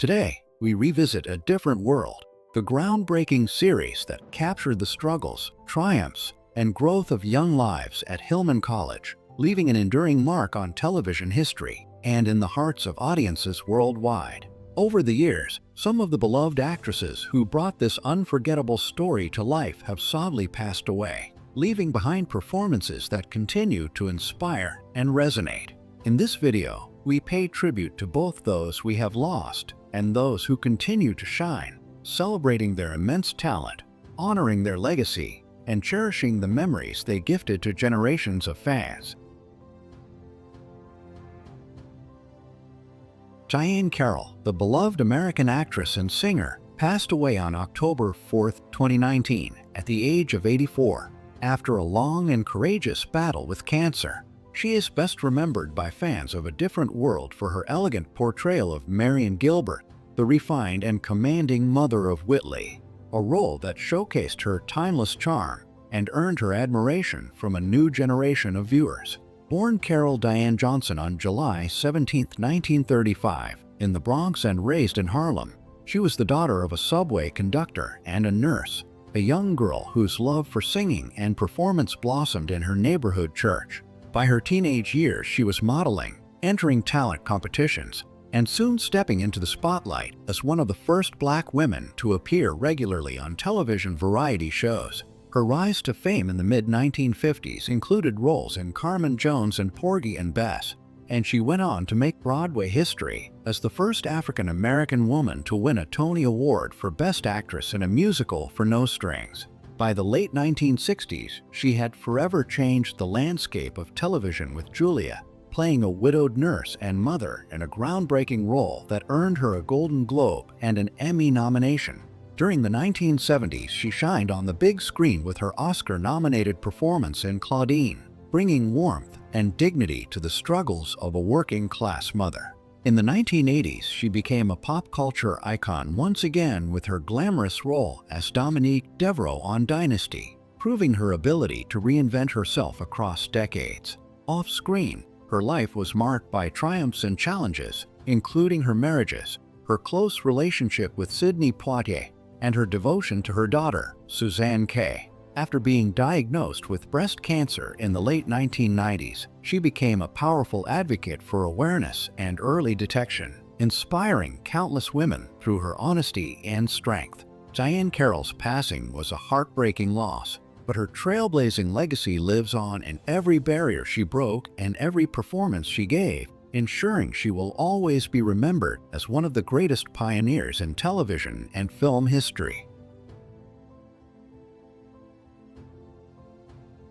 Today, we revisit A Different World, the groundbreaking series that captured the struggles, triumphs, and growth of young lives at Hillman College, leaving an enduring mark on television history and in the hearts of audiences worldwide. Over the years, some of the beloved actresses who brought this unforgettable story to life have sadly passed away, leaving behind performances that continue to inspire and resonate. In this video, we pay tribute to both those we have lost and those who continue to shine, celebrating their immense talent, honoring their legacy, and cherishing the memories they gifted to generations of fans. Diahann Carroll, the beloved American actress and singer, passed away on October 4, 2019, at the age of 84, after a long and courageous battle with cancer. She is best remembered by fans of A Different World for her elegant portrayal of Marion Gilbert, the refined and commanding mother of Whitley, a role that showcased her timeless charm and earned her admiration from a new generation of viewers. Born Carol Diane Johnson on July 17, 1935, in the Bronx and raised in Harlem, she was the daughter of a subway conductor and a nurse, a young girl whose love for singing and performance blossomed in her neighborhood church. By her teenage years, she was modeling, entering talent competitions, and soon stepping into the spotlight as one of the first Black women to appear regularly on television variety shows. Her rise to fame in the mid-1950s included roles in Carmen Jones and Porgy and Bess, and she went on to make Broadway history as the first African-American woman to win a Tony Award for Best Actress in a musical for no strings. By the late 1960s, she had forever changed the landscape of television with Julia, playing a widowed nurse and mother in a groundbreaking role that earned her a Golden Globe and an Emmy nomination. During the 1970s, she shined on the big screen with her Oscar-nominated performance in Claudine, bringing warmth and dignity to the struggles of a working-class mother. In the 1980s, she became a pop culture icon once again with her glamorous role as Dominique Devereaux on Dynasty, proving her ability to reinvent herself across decades. Off-screen, her life was marked by triumphs and challenges, including her marriages, her close relationship with Sidney Poitier, and her devotion to her daughter, Suzanne Kay. After being diagnosed with breast cancer in the late 1990s, she became a powerful advocate for awareness and early detection, inspiring countless women through her honesty and strength. Diahann Carroll's passing was a heartbreaking loss, but her trailblazing legacy lives on in every barrier she broke and every performance she gave, ensuring she will always be remembered as one of the greatest pioneers in television and film history.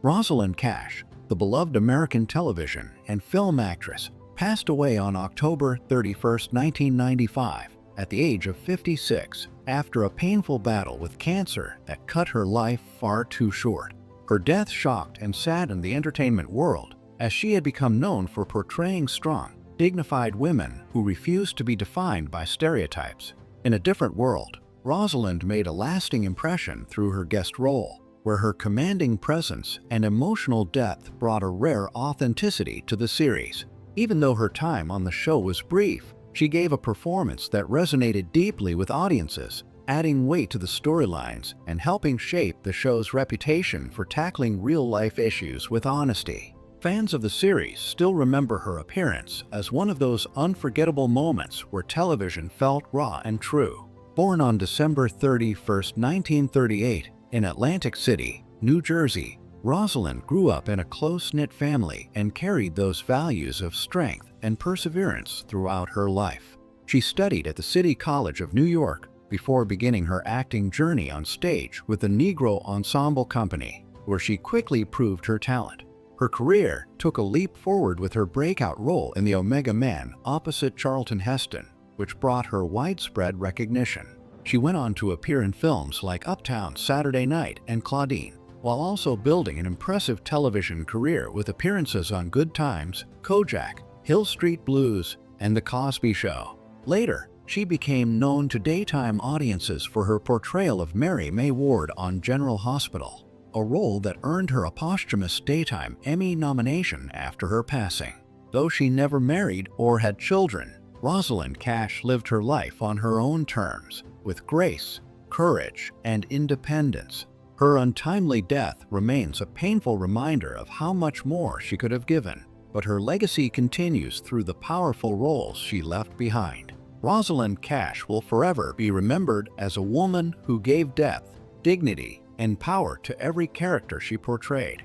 Rosalind Cash, the beloved American television and film actress, passed away on October 31, 1995, at the age of 56, after a painful battle with cancer that cut her life far too short. Her death shocked and saddened the entertainment world, as she had become known for portraying strong, dignified women who refused to be defined by stereotypes. In A Different World, Rosalind made a lasting impression through her guest role, where her commanding presence and emotional depth brought a rare authenticity to the series. Even though her time on the show was brief, she gave a performance that resonated deeply with audiences, adding weight to the storylines and helping shape the show's reputation for tackling real-life issues with honesty. Fans of the series still remember her appearance as one of those unforgettable moments where television felt raw and true. Born on December 31, 1938, in Atlantic City, New Jersey, Rosalind grew up in a close-knit family and carried those values of strength and perseverance throughout her life. She studied at the City College of New York before beginning her acting journey on stage with the Negro Ensemble Company, where she quickly proved her talent. Her career took a leap forward with her breakout role in The Omega Man opposite Charlton Heston, which brought her widespread recognition. She went on to appear in films like Uptown Saturday Night and Claudine, while also building an impressive television career with appearances on Good Times, Kojak, Hill Street Blues, and The Cosby Show. Later, she became known to daytime audiences for her portrayal of Mary May Ward on General Hospital, a role that earned her a posthumous Daytime Emmy nomination after her passing. Though she never married or had children, Rosalind Cash lived her life on her own terms, with grace, courage, and independence. Her untimely death remains a painful reminder of how much more she could have given, but her legacy continues through the powerful roles she left behind. Rosalind Cash will forever be remembered as a woman who gave depth, dignity, and power to every character she portrayed.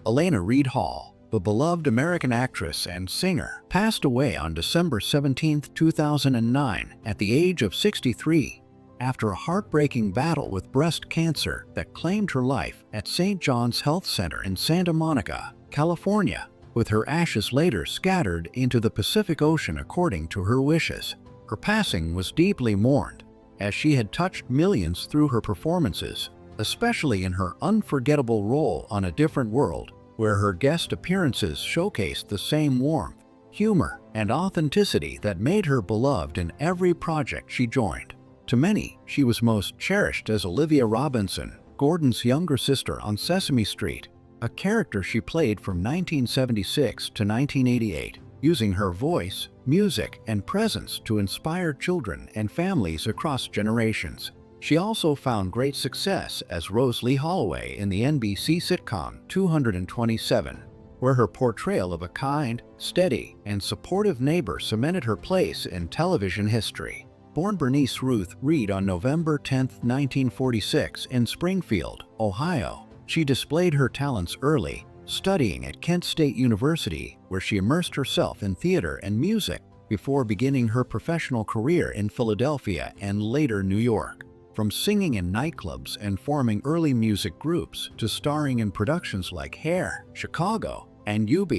Alaina Reed Hall, the beloved American actress and singer, passed away on December 17, 2009, at the age of 63, after a heartbreaking battle with breast cancer that claimed her life at St. John's Health Center in Santa Monica, California, with her ashes later scattered into the Pacific Ocean according to her wishes. Her passing was deeply mourned, as she had touched millions through her performances, especially in her unforgettable role on A Different World, where her guest appearances showcased the same warmth, humor, and authenticity that made her beloved in every project she joined. To many, she was most cherished as Olivia Robinson, Gordon's younger sister on Sesame Street, a character she played from 1976 to 1988, using her voice, music, and presence to inspire children and families across generations. She also found great success as Rose Lee Holloway in the NBC sitcom 227, where her portrayal of a kind, steady, and supportive neighbor cemented her place in television history. Born Bernice Ruth Reed on November 10, 1946 in Springfield, Ohio, she displayed her talents early, studying at Kent State University, where she immersed herself in theater and music before beginning her professional career in Philadelphia and later New York. From singing in nightclubs and forming early music groups to starring in productions like Hair, Chicago, and UB,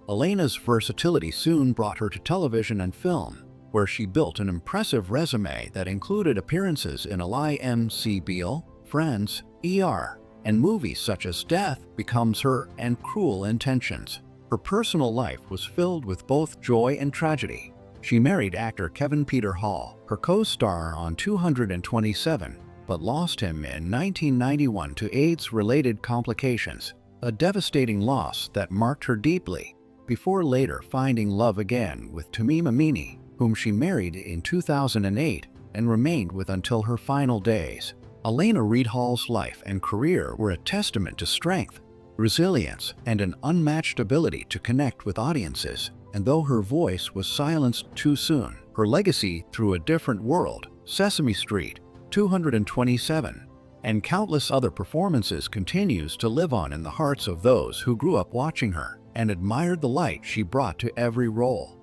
Alaina's versatility soon brought her to television and film, where she built an impressive resume that included appearances in Eli M. C. Beale, Friends, ER, and movies such as Death Becomes Her and Cruel Intentions. Her personal life was filled with both joy and tragedy. She married actor Kevin Peter Hall, her co-star on 227, but lost him in 1991 to AIDS-related complications, a devastating loss that marked her deeply, before later finding love again with Tomei Mamini, whom she married in 2008 and remained with until her final days. Alaina Reed Hall's life and career were a testament to strength, resilience, and an unmatched ability to connect with audiences. And though her voice was silenced too soon, her legacy through A Different World, Sesame Street, 227, and countless other performances continues to live on in the hearts of those who grew up watching her and admired the light she brought to every role.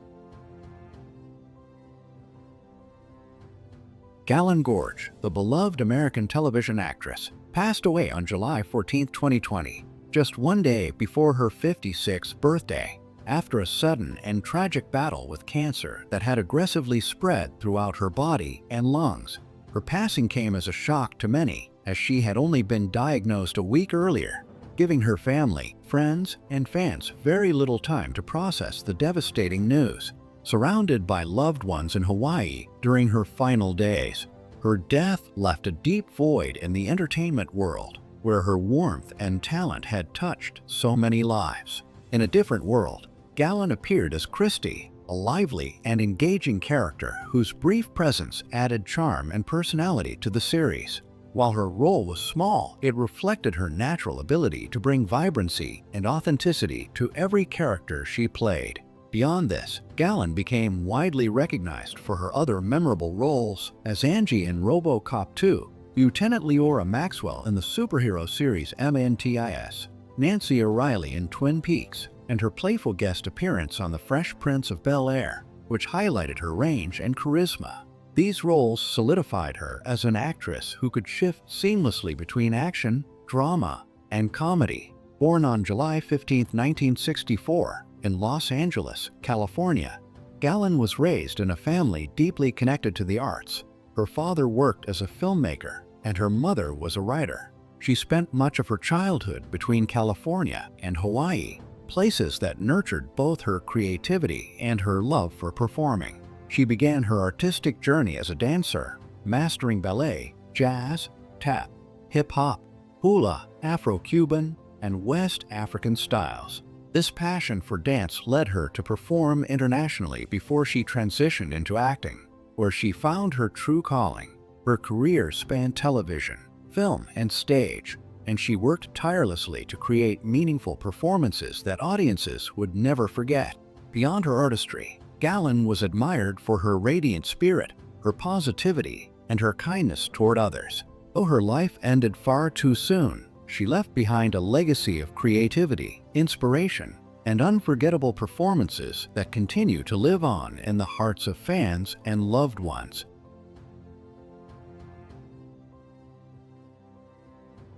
Galyn Görg, the beloved American television actress, passed away on July 14, 2020, just one day before her 56th birthday, after a sudden and tragic battle with cancer that had aggressively spread throughout her body and lungs. Her passing came as a shock to many, as she had only been diagnosed a week earlier, giving her family, friends, and fans very little time to process the devastating news. Surrounded by loved ones in Hawaii during her final days, her death left a deep void in the entertainment world, where her warmth and talent had touched so many lives. In A Different World, Galyn appeared as Christy, a lively and engaging character whose brief presence added charm and personality to the series. While her role was small, it reflected her natural ability to bring vibrancy and authenticity to every character she played. Beyond this, Galyn became widely recognized for her other memorable roles as Angie in RoboCop 2, Lieutenant Leora Maxwell in the superhero series MANTIS, Nancy O'Reilly in Twin Peaks, and her playful guest appearance on The Fresh Prince of Bel-Air, which highlighted her range and charisma. These roles solidified her as an actress who could shift seamlessly between action, drama, and comedy. Born on July 15, 1964, in Los Angeles, California, Galyn was raised in a family deeply connected to the arts. Her father worked as a filmmaker, and her mother was a writer. She spent much of her childhood between California and Hawaii, places that nurtured both her creativity and her love for performing. She began her artistic journey as a dancer, mastering ballet, jazz, tap, hip-hop, hula, Afro-Cuban, and West African styles. This passion for dance led her to perform internationally before she transitioned into acting, where she found her true calling. Her career spanned television, film, and stage, and she worked tirelessly to create meaningful performances that audiences would never forget. Beyond her artistry, Galyn was admired for her radiant spirit, her positivity, and her kindness toward others. Though her life ended far too soon, she left behind a legacy of creativity, inspiration, and unforgettable performances that continue to live on in the hearts of fans and loved ones.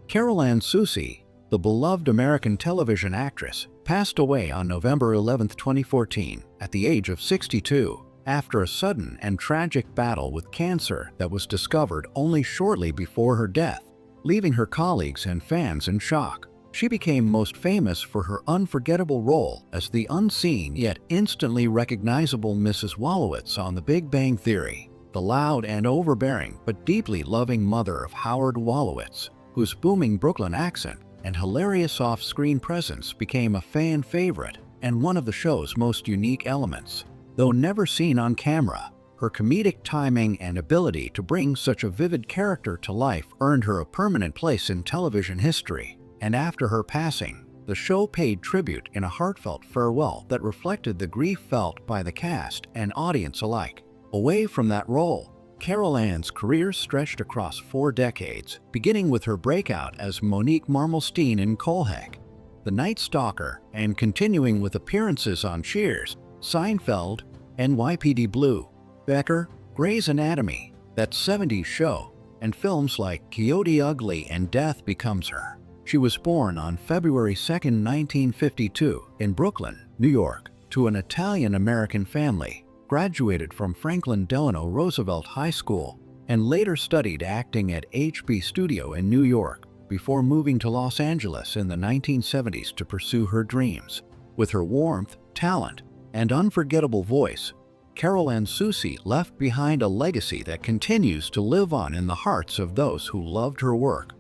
Carol Ann Susi, the beloved American television actress, passed away on November 11, 2014, at the age of 62, after a sudden and tragic battle with cancer that was discovered only shortly before her death, leaving her colleagues and fans in shock. She became most famous for her unforgettable role as the unseen yet instantly recognizable Mrs. Wolowitz on The Big Bang Theory, the loud and overbearing but deeply loving mother of Howard Wolowitz, whose booming Brooklyn accent and hilarious off-screen presence became a fan favorite and one of the show's most unique elements. Though never seen on camera, her comedic timing and ability to bring such a vivid character to life earned her a permanent place in television history. And after her passing, the show paid tribute in a heartfelt farewell that reflected the grief felt by the cast and audience alike. Away from that role, Carol Ann's career stretched across 4 decades, beginning with her breakout as Monique Marmelstein in Kolhek, The Night Stalker, and continuing with appearances on Cheers, Seinfeld, NYPD Blue, Becker, Grey's Anatomy, That 70s Show, and films like Coyote Ugly and Death Becomes Her. She was born on February 2, 1952, in Brooklyn, New York, to an Italian-American family, graduated from Franklin Delano Roosevelt High School, and later studied acting at HB Studio in New York before moving to Los Angeles in the 1970s to pursue her dreams. With her warmth, talent, and unforgettable voice, Carol Ann Susi left behind a legacy that continues to live on in the hearts of those who loved her work.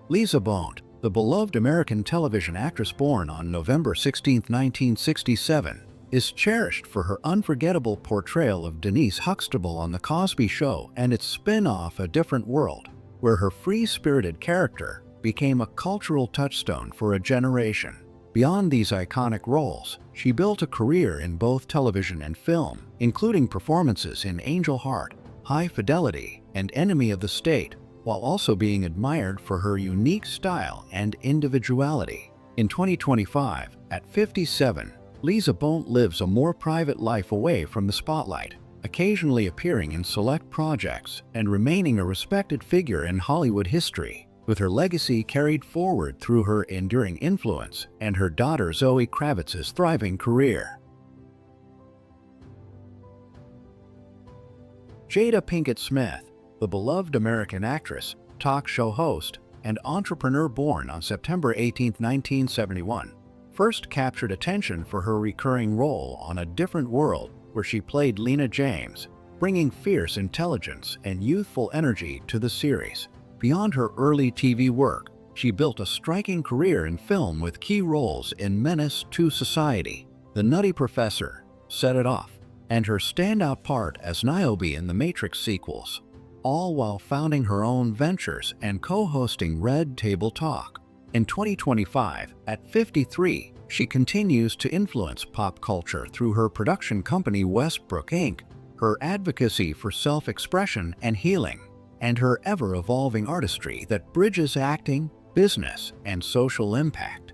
Lisa Bonet, the beloved American television actress born on November 16, 1967, is cherished for her unforgettable portrayal of Denise Huxtable on The Cosby Show and its spin-off A Different World, where her free-spirited character became a cultural touchstone for a generation. Beyond these iconic roles, she built a career in both television and film, including performances in Angel Heart, High Fidelity, and Enemy of the State, while also being admired for her unique style and individuality. In 2025, at 57, Lisa Bonet lives a more private life away from the spotlight, occasionally appearing in select projects and remaining a respected figure in Hollywood history, with her legacy carried forward through her enduring influence and her daughter Zoe Kravitz's thriving career. Jada Pinkett Smith, the beloved American actress, talk show host, and entrepreneur born on September 18, 1971, first captured attention for her recurring role on A Different World, where she played Lena James, bringing fierce intelligence and youthful energy to the series. Beyond her early TV work, she built a striking career in film with key roles in Menace to Society, The Nutty Professor, Set It Off, and her standout part as Niobe in the Matrix sequels, all while founding her own ventures and co-hosting Red Table Talk. In 2025, at 53, she continues to influence pop culture through her production company Westbrook Inc., her advocacy for self-expression and healing, and her ever-evolving artistry that bridges acting, business, and social impact.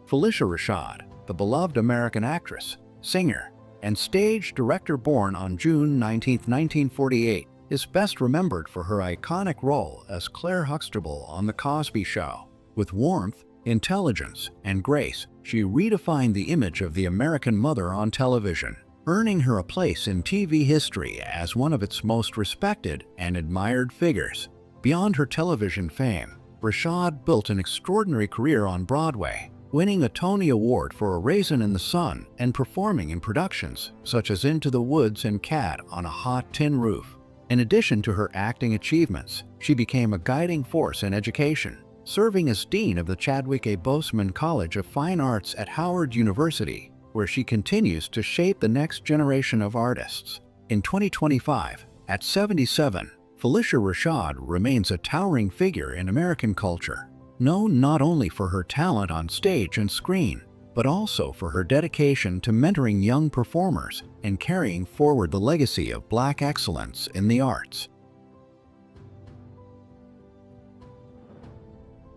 Phylicia Rashad, the beloved American actress, singer, and stage director born on June 19, 1948, is best remembered for her iconic role as Claire Huxtable on The Cosby Show. With warmth, intelligence, and grace, she redefined the image of the American mother on television, earning her a place in TV history as one of its most respected and admired figures. Beyond her television fame, Rashad built an extraordinary career on Broadway, winning a Tony Award for A Raisin in the Sun and performing in productions such as Into the Woods and Cat on a Hot Tin Roof. In addition to her acting achievements, she became a guiding force in education, serving as Dean of the Chadwick A. Boseman College of Fine Arts at Howard University, where she continues to shape the next generation of artists. In 2025, at 77, Phylicia Rashad remains a towering figure in American culture, known not only for her talent on stage and screen, but also for her dedication to mentoring young performers and carrying forward the legacy of Black excellence in the arts.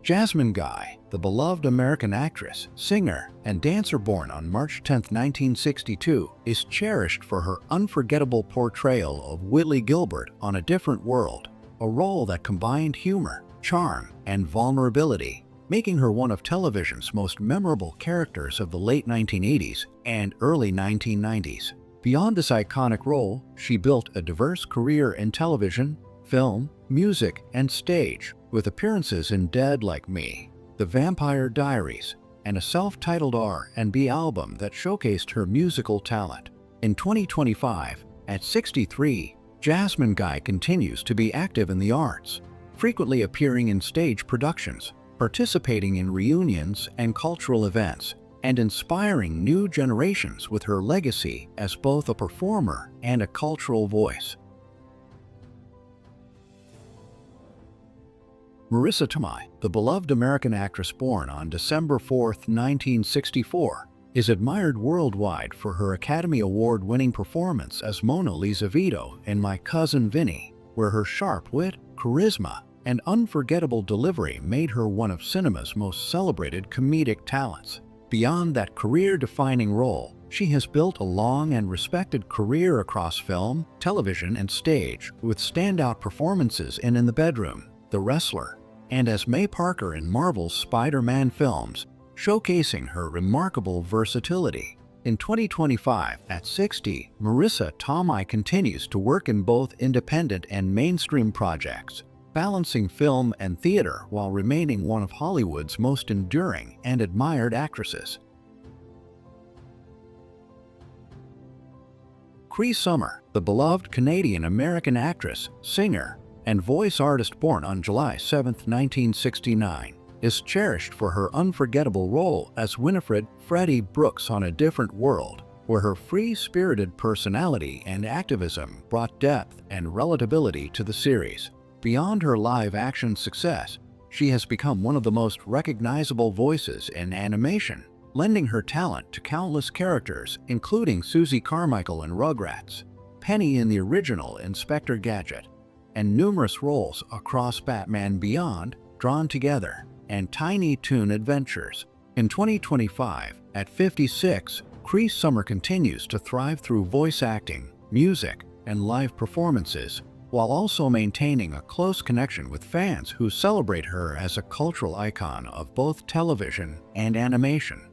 Jasmine Guy, the beloved American actress, singer, and dancer born on March 10, 1962, is cherished for her unforgettable portrayal of Whitley Gilbert on A Different World, a role that combined humor, charm, and vulnerability, making her one of television's most memorable characters of the late 1980s and early 1990s. Beyond this iconic role, she built a diverse career in television, film, music, and stage, with appearances in Dead Like Me, The Vampire Diaries, and a self-titled R&B album that showcased her musical talent. In 2025, at 63, Jasmine Guy continues to be active in the arts, frequently appearing in stage productions, participating in reunions and cultural events, and inspiring new generations with her legacy as both a performer and a cultural voice. Marisa Tomei, the beloved American actress born on December 4, 1964, is admired worldwide for her Academy Award-winning performance as Mona Lisa Vito in My Cousin Vinny, where her sharp wit, charisma, and unforgettable delivery made her one of cinema's most celebrated comedic talents. Beyond that career-defining role, she has built a long and respected career across film, television, and stage, with standout performances in the Bedroom, The Wrestler, and as May Parker in Marvel's Spider-Man films, showcasing her remarkable versatility. In 2025, at 60, Marisa Tomei continues to work in both independent and mainstream projects, balancing film and theater while remaining one of Hollywood's most enduring and admired actresses. Cree, the beloved Canadian-American actress, singer, and voice artist born on July 7, 1969, is cherished for her unforgettable role as Winifred Freddie Brooks on A Different World, where her free-spirited personality and activism brought depth and relatability to the series. Beyond her live-action success, she has become one of the most recognizable voices in animation, lending her talent to countless characters including Susie Carmichael in Rugrats, Penny in the original Inspector Gadget, and numerous roles across Batman Beyond, Drawn Together, and Tiny Toon Adventures. In 2025, at 56, Cree continues to thrive through voice acting, music, and live performances, while also maintaining a close connection with fans who celebrate her as a cultural icon of both television and animation.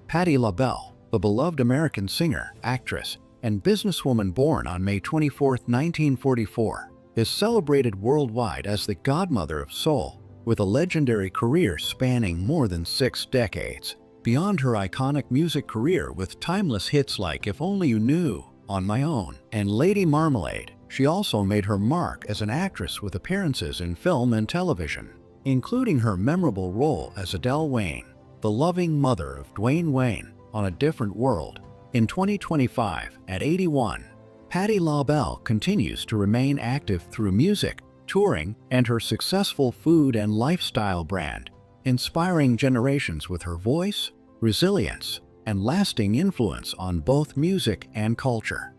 Patti LaBelle, the beloved American singer, actress, and businesswoman born on May 24, 1944, is celebrated worldwide as the godmother of soul, with a legendary career spanning more than 6 decades. Beyond her iconic music career with timeless hits like If Only You Knew, On My Own, and Lady Marmalade, she also made her mark as an actress with appearances in film and television, including her memorable role as Adele Wayne, the loving mother of Dwayne Wayne, on A Different World. In 2025, at 81, Patti LaBelle continues to remain active through music, touring, and her successful food and lifestyle brand, inspiring generations with her voice, resilience, and lasting influence on both music and culture.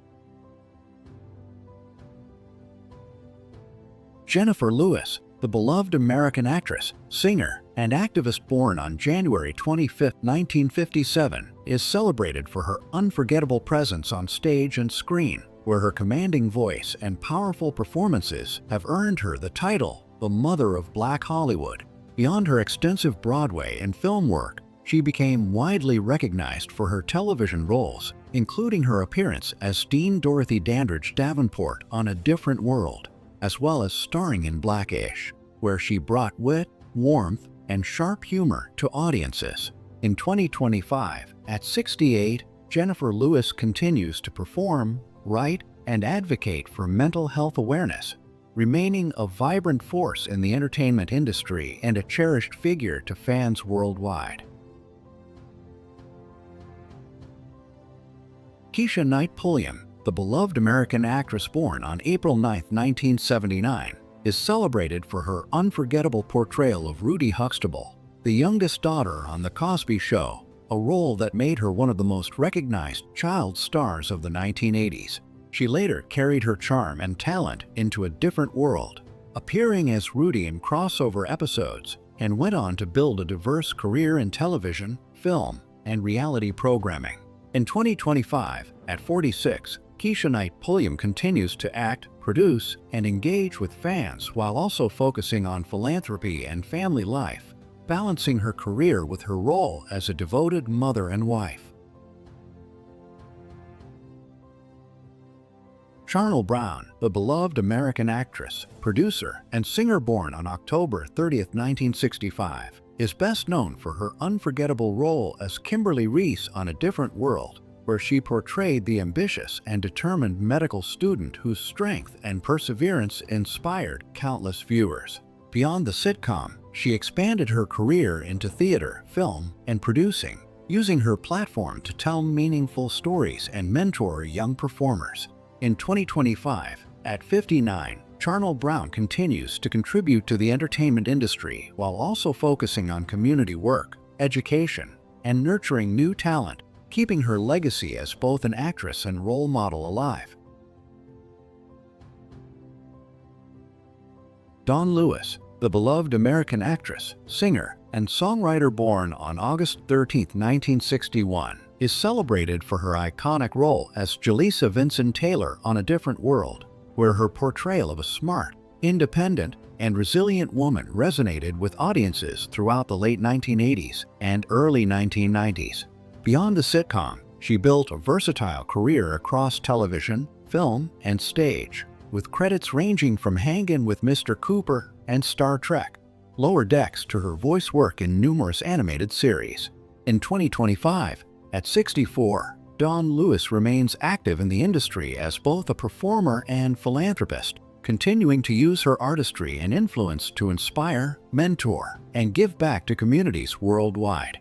Jenifer Lewis, the beloved American actress, singer, and activist born on January 25, 1957, is celebrated for her unforgettable presence on stage and screen, where her commanding voice and powerful performances have earned her the title, the Mother of Black Hollywood. Beyond her extensive Broadway and film work, she became widely recognized for her television roles, including her appearance as Dean Dorothy Dandridge Davenport on A Different World, as well as starring in Blackish. where she brought wit, warmth, and sharp humor to audiences. In 2025, at 68, Jenifer Lewis continues to perform, write, and advocate for mental health awareness, remaining a vibrant force in the entertainment industry and a cherished figure to fans worldwide. Keshia Knight Pulliam, the beloved American actress born on April 9, 1979, is celebrated for her unforgettable portrayal of Rudy Huxtable, the youngest daughter on The Cosby Show, a role that made her one of the most recognized child stars of the 1980s. She later carried her charm and talent into a different world, appearing as Rudy in crossover episodes, and went on to build a diverse career in television, film, and reality programming. In 2025, at 46, Keshia Knight Pulliam continues to act, produce, and engage with fans while also focusing on philanthropy and family life, balancing her career with her role as a devoted mother and wife. Charnel Brown, the beloved American actress, producer, and singer born on October 30, 1965, is best known for her unforgettable role as Kimberly Reese on A Different World, where she portrayed the ambitious and determined medical student whose strength and perseverance inspired countless viewers. Beyond the sitcom, she expanded her career into theater, film, and producing, using her platform to tell meaningful stories and mentor young performers. In 2025, at 59, Charnel Brown continues to contribute to the entertainment industry while also focusing on community work, education, and nurturing new talent, keeping her legacy as both an actress and role model alive. Dawnn Lewis, the beloved American actress, singer, and songwriter born on August 13, 1961, is celebrated for her iconic role as Jaleesa Vincent Taylor on A Different World, where her portrayal of a smart, independent, and resilient woman resonated with audiences throughout the late 1980s and early 1990s. Beyond the sitcom, she built a versatile career across television, film, and stage, with credits ranging from Hangin' with Mr. Cooper and Star Trek, Lower Decks to her voice work in numerous animated series. In 2025, at 64, Dawnn Lewis remains active in the industry as both a performer and philanthropist, continuing to use her artistry and influence to inspire, mentor, and give back to communities worldwide.